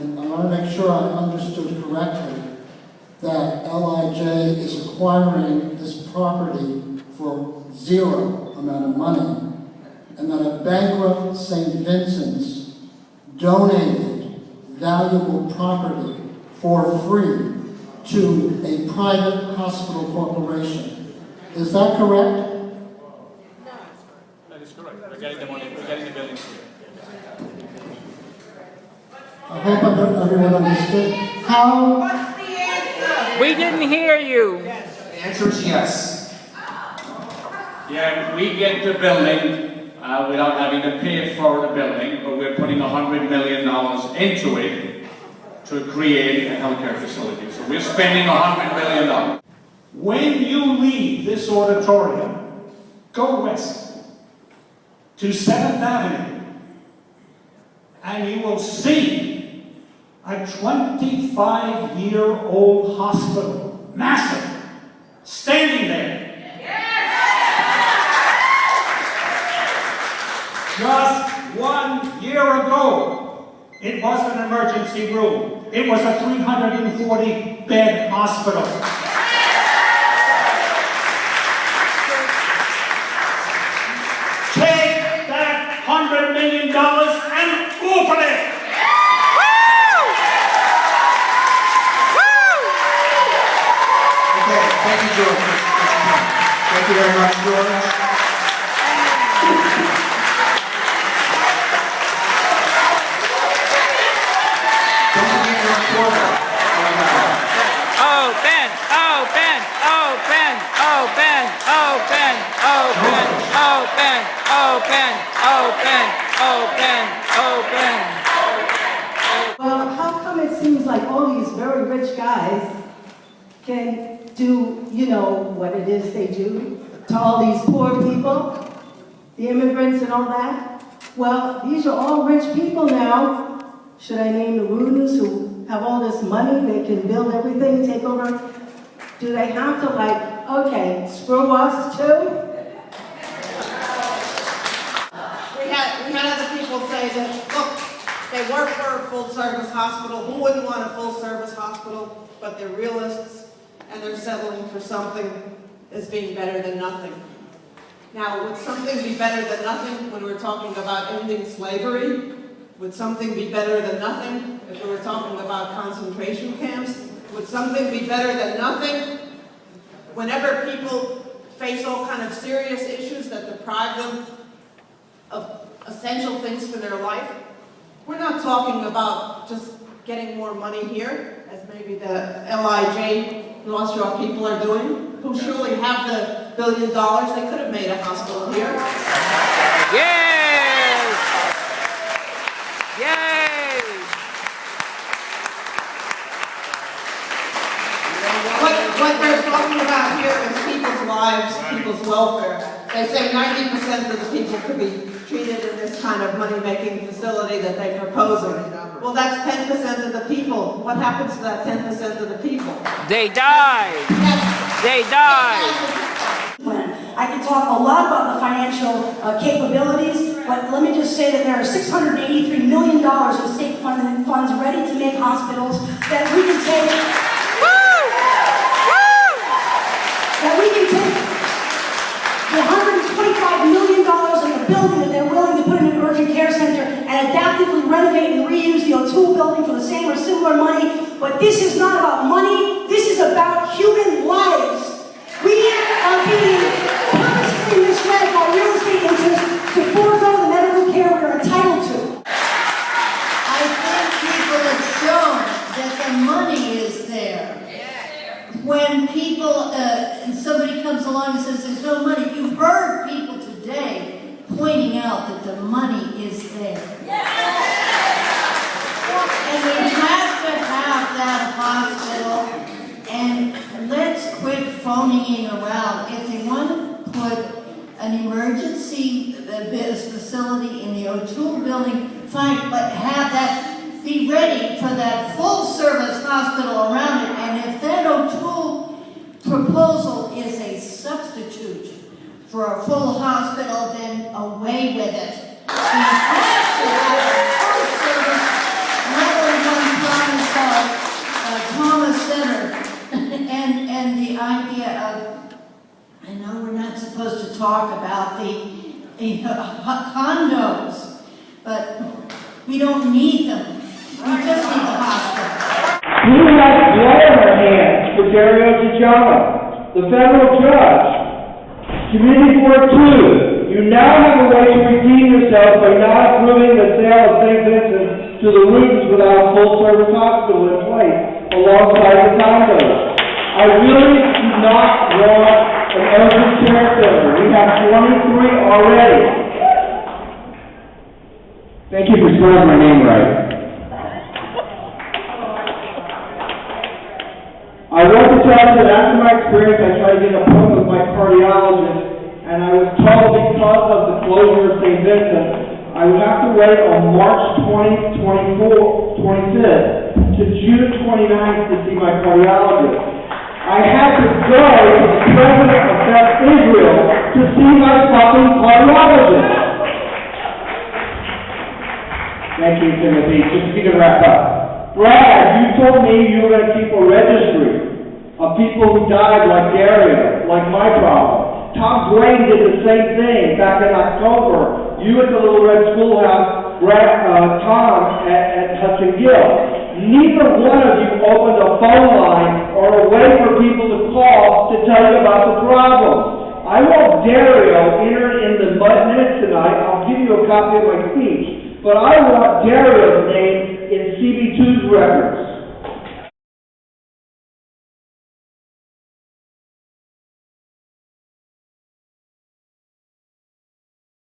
and I want to make sure I understood correctly that LIJ is acquiring this property for zero amount of money, and that a bankrupt St. Vincent's donated valuable property for free to a private hospital corporation. Is that correct? That is correct. We're getting the money, we're getting the building free. I hope everyone understood. How? What's the answer? We didn't hear you. The answer is yes. Yeah, we get the building without having to pay for the building, but we're putting $100 million into it to create a healthcare facility. So we're spending $100 million. When you leave this auditorium, go west to 7th Avenue, and you will see a 25-year-old hospital, massive, standing there. Just 1 year ago, it was an emergency room. It was a 340-bed hospital. Take that $100 million and open it! Okay, thank you, George. Thank you very much, George. Don't forget your recorder. Open, open, open, open, open, open, open, open, open, open, open. Well, how come it seems like all these very rich guys can do, you know, what it is they do to all these poor people, the immigrants and all that? Well, these are all rich people now. Should I name the Rudins who have all this money, they can build everything, take over? Do they have to okay, screw us too? We had other people say that, look, they work for a full-service hospital. Who wouldn't want a full-service hospital? But they're realists, and they're settling for something as being better than nothing. Now, would something be better than nothing when we're talking about ending slavery? Would something be better than nothing if we were talking about concentration camps? Would something be better than nothing whenever people face all kind of serious issues that deprive them of essential things for their life? We're not talking about just getting more money here, as maybe the LIJ North Shore people are doing, who surely have the $1 billion. They could have made a hospital here. Yes! Yay! What they're talking about here is people's lives, people's welfare. They say 90% of the people could be treated in this kind of money-making facility that they're proposing. Well, that's 10% of the people. What happens to that 10% of the people? They died. They died. I can talk a lot about the financial capabilities, but let me just say that there are $683 million in state funds ready to make hospitals that we can take. That we can take the $125 million in the building that they're willing to put in an urgent care center and adaptively renovate and reuse the O'Toole building for the same or similar money. But this is not about money. This is about human lives. We are being purposely misled by real estate interests to forego the medical care we're entitled to. I think people have shown that the money is there. When people, somebody comes along and says there's no money, you've heard people today pointing out that the money is there. And we have to have that hospital, and let's quit phoning around. If they want to put an emergency facility in the O'Toole building, fine, but have that be ready for that full-service hospital around it. And if that O'Toole proposal is a substitute for a full hospital, then away with it. We have to have a full-service, not only one talk about the condos, but we don't need them. We just need the hospital. Who has blood on their hands for Dario Giuliano? The federal judge. Community Board 2, you now have a way to redeem yourself by not approving the sale of St. Vincent to the Rudins without a full-service hospital in place alongside the condos. I really do not want an urgent care center. We have 23 already. Thank you for spelling my name right. I wrote to tell you that after my experience, I tried to get an appointment with my cardiologist, and I was told because of the closure of St. Vincent, I would have to wait on March 25th to June 29th to see my cardiologist. I had to go to the president of Beth Israel to see my fucking cardiologist. Thank you, Timothy. Just so you can wrap up. Brad, you told me you were going to keep a registry of people who died like Dario, like my problem. Tom Blaine did the same thing back in October. You at the Little Red Schoolhouse, Tom at Hudson Gill. Neither one of you opened a phone line or a way for people to call to tell you about the problems. I want Dario entered in the minutes tonight. I'll give you a copy of my speech. But I want Dario's name in CB2's records.